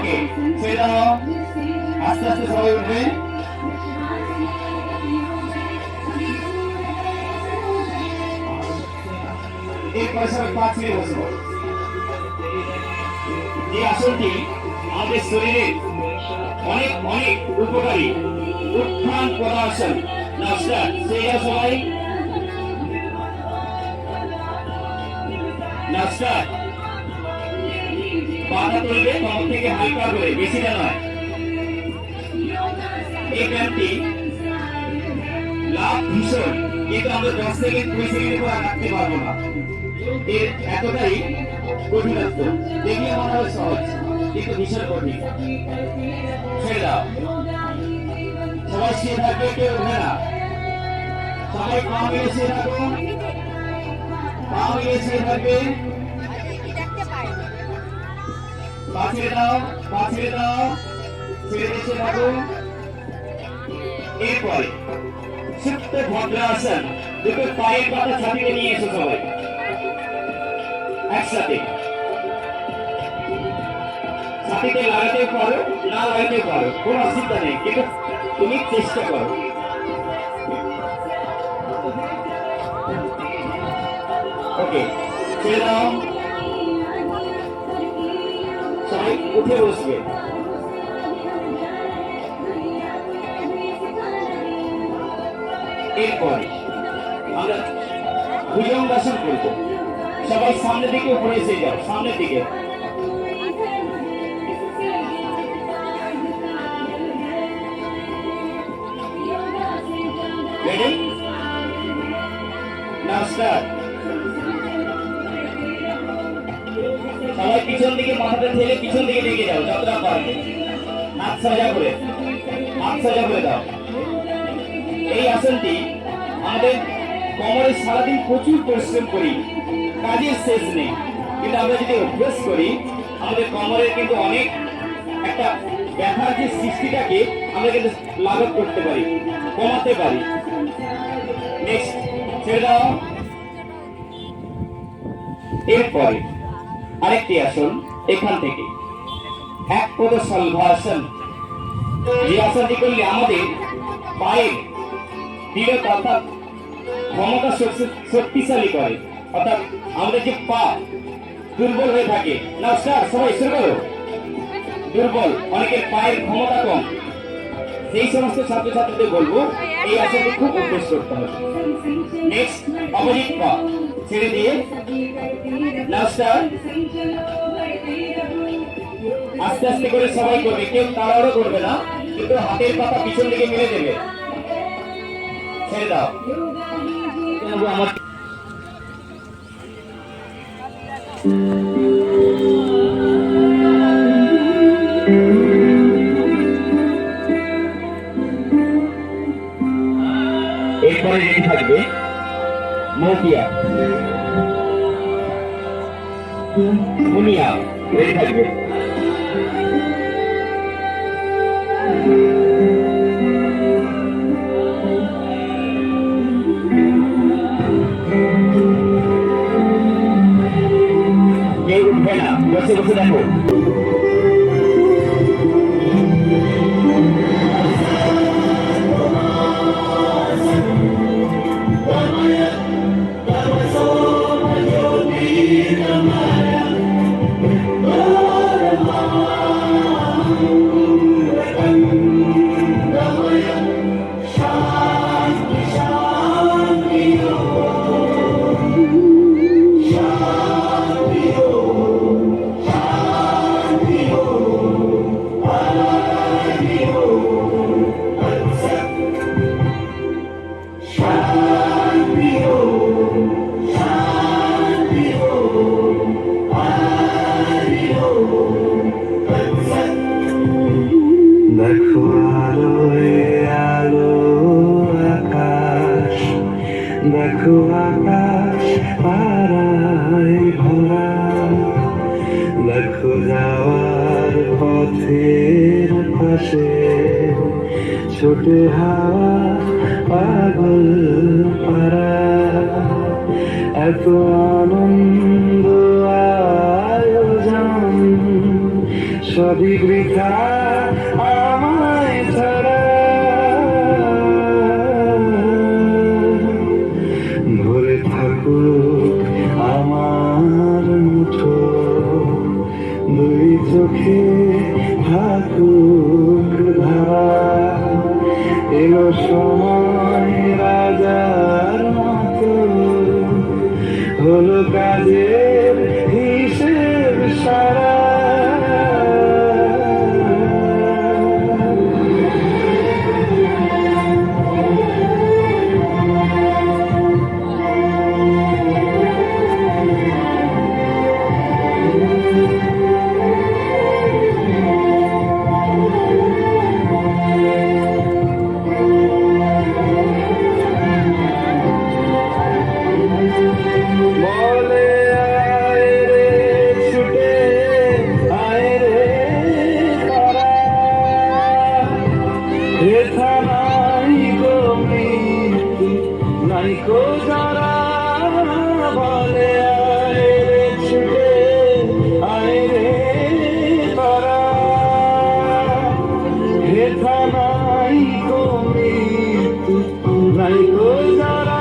ওকে ছেড়ে দাও আস্তে আস্তে সবাই উঠবে এরপরে সবাই পা ছেড়ে বসবো এই আসনটি আমাদের শরীরের অনেক অনেক উপকারী উত্থান পদাসন নমস্কার সেই সবাই নমস্কার পাটা তুলবে কমর থেকে হালকা করে বেশিটা নয় এই ব্যায়ামটি লাভ ভীষণ কিন্তু আমরা 10 সেকেন্ড 20 সেকেন্ড পর রাখতে পারবো না এর এতটাই কঠিনত্ব দেখিয়ে মনে হয় সহজ কিন্তু ভীষণ কঠিন ছেড়ে দাও সবাই শুয়ে থাকবে কেউ উঠবে না সবাই পা মিলে শুয়ে থাকো পা মিলে শুয়ে থাকবে পা ছেড়ে দাও ছেড়ে দিয়ে থাকো এরপরে সুপ্ত ভদ্রাসন দুটো পায়ের পাতা ছাতিয়ে নিয়ে এসো সবাই একসাথে ছাতিতে লাগাতে পারো না লাগাতে পারো কোনো অসুবিধা নেই কিন্তু তুমি চেষ্টা করো ওকে ছেড়ে দাও সবাই উঠে বসবে এরপরে আমরা ভুজঙ্গাসন করব সবাই সামনের দিকে উপরে এসে যাও সামনের দিকে রেডি নাও স্টার্ট সবাই পিছন দিকে মাথাটা ঠেলে পিছন দিকে লেগে যাও যতটা পারবে হাত সোজা করে দাও এই আসনটি আমাদের কোমরে সারাদিন প্রচুর পরিশ্রম করি কাজের শেষ নেই কিন্তু আমরা যদি অভ্যাস করি আমাদের কোমরের কিন্তু অনেক একটা ব্যথার যে সৃষ্টিটাকে আমরা কিন্তু লাঘব করতে পারি কমাতে পারি নেক্সট ছেড়ে দাও এরপরে আরেকটি আসন এখান থেকে এক পদ শলভাসন যে আসনটি করলে আমাদের পায়ের দৃঢ়তা অর্থাৎ ক্ষমতা শক্তিশালী করে অর্থাৎ আমাদের যে পা দুর্বল হয়ে থাকে না স্যার সবাই শুরু করো দুর্বল অনেকের পায়ের ক্ষমতা কম সেই সমস্ত ছাত্রছাত্রীদের বলবো এই আসনটি খুব অভ্যাস করতে হবে নেক্সট অপোজিট পা ছেড়ে দিয়ে নাও স্টার্ট আস্তে আস্তে করে সবাই করবে কেউ তাড়াহুড়ো করবে না কিন্তু হাতের পাতা পিছন দিকে মিলে দেবে ছেড়ে দাও আমার এরপরে রেডি থাকবে মৌপিয়া মুনিয়া রেডি থাকবে কেউ উঠবে না বসে বসে দেখো দেখো আলোয় আলো আকাশ, দেখো আকাশ পারায় ভরা, দেখো যাওয়ার পথের পাশে ছোটে হাওয়া পাগল পারা, এত আনন্দ আয়োজন সবই বৃথা আমায় ছাড়া। ভরে থাকুক আমার মুঠো, দুই চোখে থাকুক ধারা। এলো সময় রাজার মতো, হলো কাজের হিসেব সারা। বলে আয় রে ছুটে আয় রে তারা, হেথা নাই গো মৃত্যু নাই গো যারা। বলে আয় রে ছুটে আয় রে তারা, হেথা নাই গো মৃত্যু নাই গো যারা।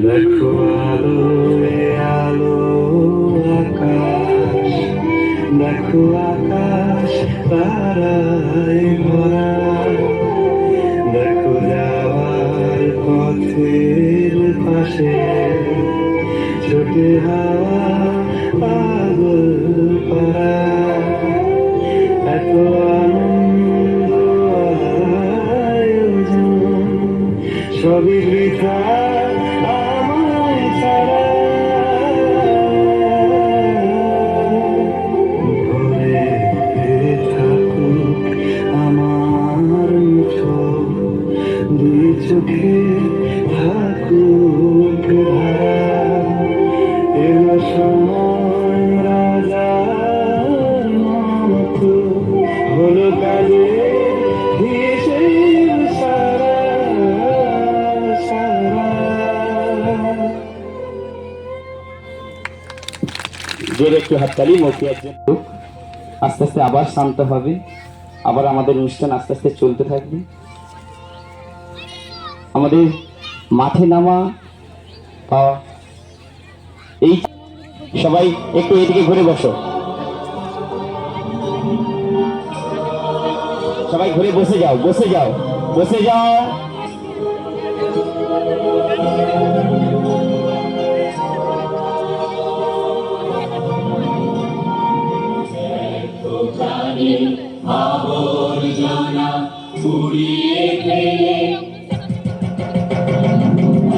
দেখো আলোয় আলো আকাশ, দেখো আকাশ তারায় ভরা। দেখো যাওয়ার পথের পাশে ছোটে হাওয়া পাগল পারা। এত আনন্দ আয়োজন সবই বৃথা আমায় ছাড়া। ভরে থাকুক আমার মুঠো, দুই চোখে থাকুক ধারা। এলো সময় রাজার মতো, হলো কাজের হিসেব সারা সারা। জোরে একটু হাততালি মতিয়ার জন্য। আস্তে আস্তে আবার শান্ত হবে, আবার আমাদের অনুষ্ঠান আস্তে আস্তে চলতে থাকবে। আমাদের মাঠে নামা পাওয়া এই সবাই একটু এদিকে ঘুরে বসো, সবাই ঘুরে বসে যাও, বসে যাও, বসে যাও। আবর্জনা পুড়িয়ে ফেলে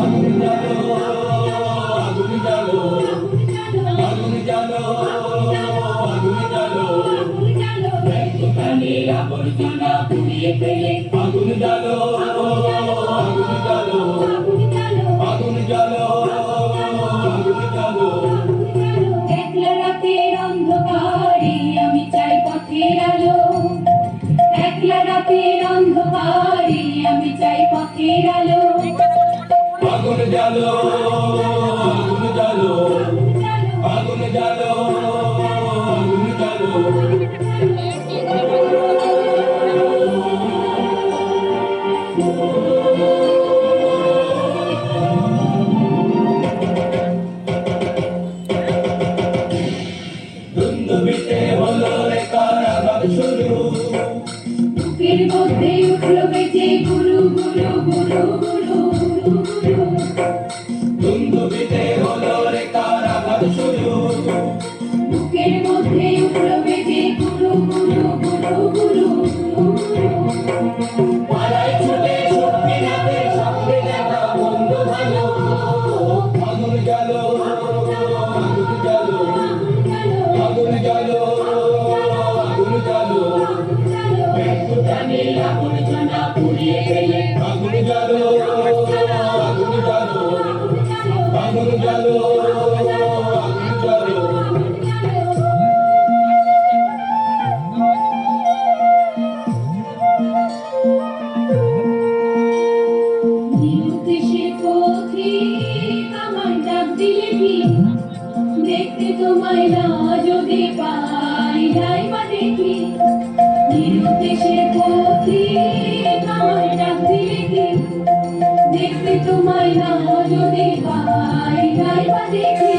আগুন জ্বালো, আগুন জ্বালো, আগুন জ্বালো, আগুন জ্বালো। প্রাণের আবর্জনা পুড়িয়ে ফেলে আগুন জ্বালো, আগুন জ্বালো, আগুন জ্বালো, আগুন জ্বালো। একলা রাতের অন্ধকারে আমি চাই পথের আলো, একলা রাতের অন্ধকারে আমি চাই পথের আলো। আগুন জ্বালো, আগুন জ্বালো, আগুন জ্বালো, আগুন জ্বালো। দুন্দুবিতে হলো রে কারাগার শুরু, বুকের মধ্যে উঠলো বেজে গুরু গুরু গুরু গুরু গুরু। দুন্দুবিতে হলো রে কারাগার শুরু, আগুন জ্বালো আগুন জ্বালো নিরুদ্দেশে পথিক আমার ডাক দিলে কি দেখতে তোমায় না যদি পাই নাই বা দেখি নিরুদ্দেশে পথিক আমার ডাক দিলে কি দেখতে তোমায় না যদি পাই নাই বা দেখি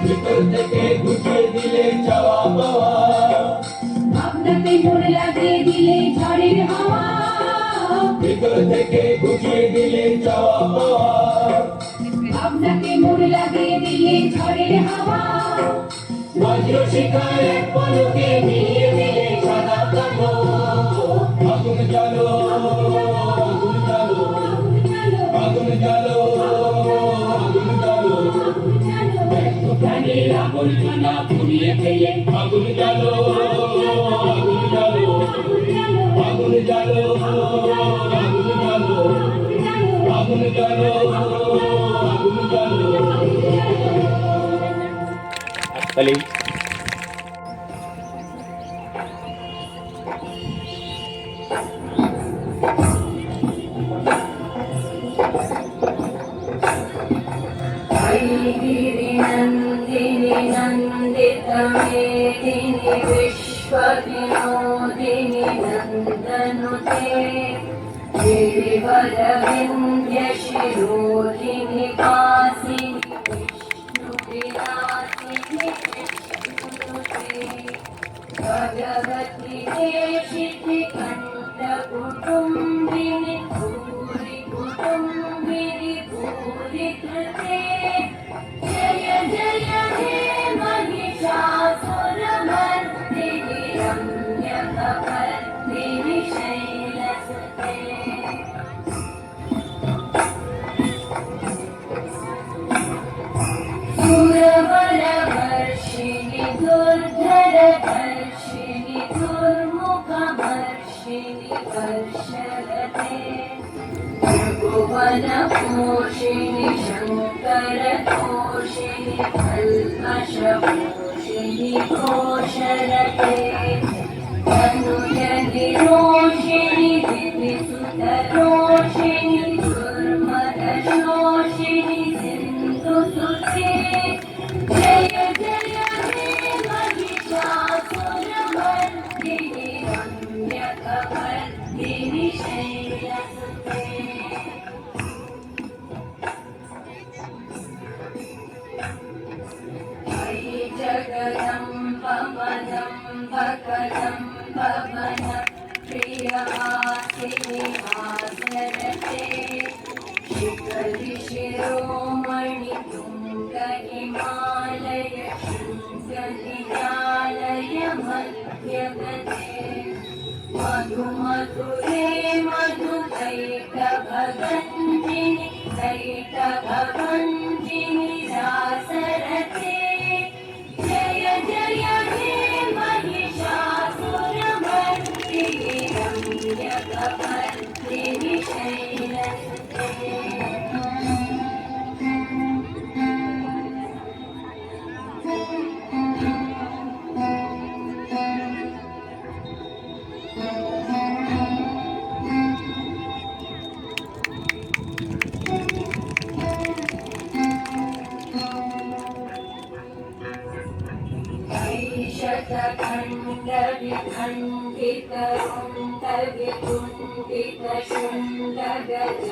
ভিতর থেকে গুছিয়ে দিলে চাওয়া পাওয়া আপনাকে মনে লাগিয়ে দিলে ঝড়ের হাওয়া ভিতর থেকে গুছিয়ে দিলে চাওয়া পাওয়া আপনাকে মনে লাগিয়ে দিলে ঝড়ের হাওয়া বজ্র শিখার এক পলকে মিলিয়ে দিলে সাদা কালো আগুন জ্বালো আগুন জ্বালো আগুন জ্বালো আগুন জ্বালো প্রাণের আবর্জনা পুড়িয়ে ফেলে আগুন জ্বালো আগুন জ্বালো আগুন জ্বালো আগুন জ্বালো আগুন জ্বালো আগুন জ্বালো তাহলে गिरिनन्दिनि नन्दितमेदिनि विश्वविनोदिनि नन्दनुते गिरिवरविन्द्यशिरोधिनि वासिनि विष्णुविलासिनि विष्णुनुते भगवति देशिति कण्ठकुटुम्बिनि भूरि कुटुम्बिनि भूरि कृते जय जय हे महिषासुरमर्दिनि रम्यकपर्दिनि शैलसुते सुरवरवर्षिणि दुर्धरवर्षिणि दुर्मुखवर्षिणि वर्षरते भुवनपोषिणि शङ्करतोषिणि कल्मषपोषिणि घोषरते तनुजनिरोषिणि दितिसुतरोषिणि दुर्मदशोषिणि सिन्धुसुते जय जय हे महिषासुरमर्दिनि रम्यकपर्दिनि शैलसुते जगदम्ब मदम्ब कदम्ब मन प्रियवासिनि हासरते शिखरि शिरोमणि तुङ्ग हिमालय शृङ्गनिजालय मध्यगते मधु मधुरे मधुकैटभगञ्जिनि कैटभगञ्जिनि रासरते जय जय हे महिषासुरमर्दिनि रम्यकपर्दिनि शैलसुते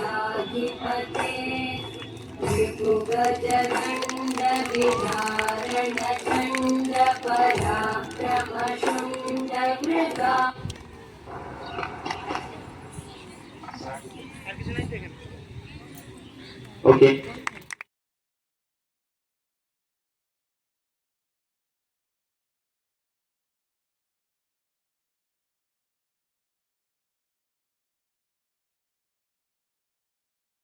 शण्डगजाधिपते विपुगजगण्डविधारणचण्डपराक्रमशुण्डमृगा ओके